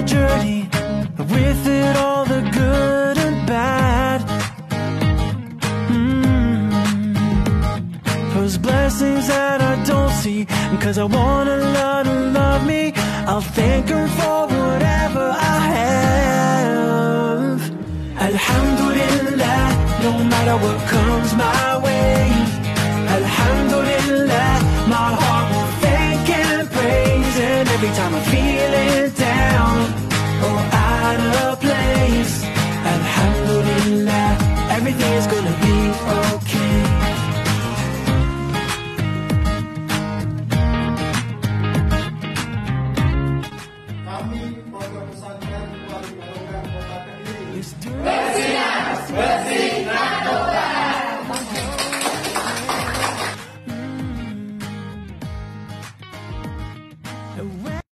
my journey, with it all the good and bad. Those blessings that I don't see, cause I wanna learn to love me. I'll thank him for whatever I have. Alhamdulillah, no matter what comes my way. Alhamdulillah, my heart will thank and praise. And every time I feel it down or out of place, Alhamdulillah, everything is gonna be okay. Kami Pondok Pesantren Wali Barokah Kota Kediri. Bersinar, bersinar Kota. Away